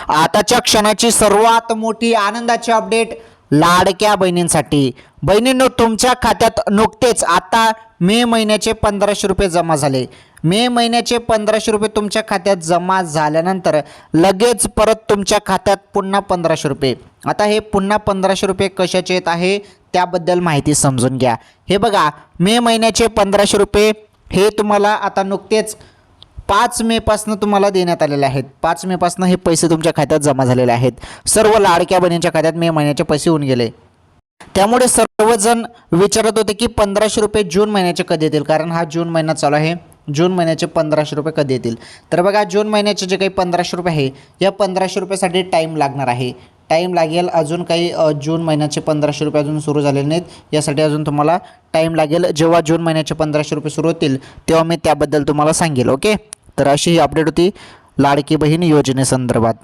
आताच्या क्षणाची सर्वात मोठी आनंदाची अपडेट लाडक्या बहिणींसाठी। बहिणींनो, तुमच्या खात्यात नुकतेच आता मे महिन्याचे 1500 रुपये जमा झाले। मे महिन्याचे 1500 रुपये तुमच्या खात्यात जमा झाल्यानंतर लगेच परत तुमच्या खात्यात पुन्हा 1500 रुपये। आता हे पुन्हा 1500 रुपये कशाचे येत आहे त्याबद्दल माहिती समजून घ्या। हे बघा, मे महिन्याचे 1500 रुपये हे तुम्हाला आता नुकतेच 5 मे पासून तुम्हाला देण्यात आलेले आहेत। 5 मे पासून हे पैसे तुमच्या खात्यात जमा झालेले आहेत। सर्व लाडक्या बहिणींच्या खात्यात मे महिन्याचे पैसे होऊन गेले। त्यामुळे सर्वजण विचारत होते की 1500 रुपये जून महिन्याचे कधी येतील, कारण हा जून महिना चालू आहे। जून महिन्याचे 1500 रुपये कधी येतील? तर बघा, जून महिन्याचे जे काही 1500 रुपये आहे या 1500 रुपयासाठी टाईम लागणार आहे। टाईम लागेल अजून काही, जून महिन्याचे 1500 रुपये अजून सुरू झालेले नाहीत, यासाठी अजून तुम्हाला टाईम लागेल। जेव्हा जून महिन्याचे 1500 रुपये सुरू होतील तेव्हा मी त्याबद्दल तुम्हाला सांगेल। ओके, तर अशी ही अपडेट होती लाडकी बहीण योजनेसंदर्भात।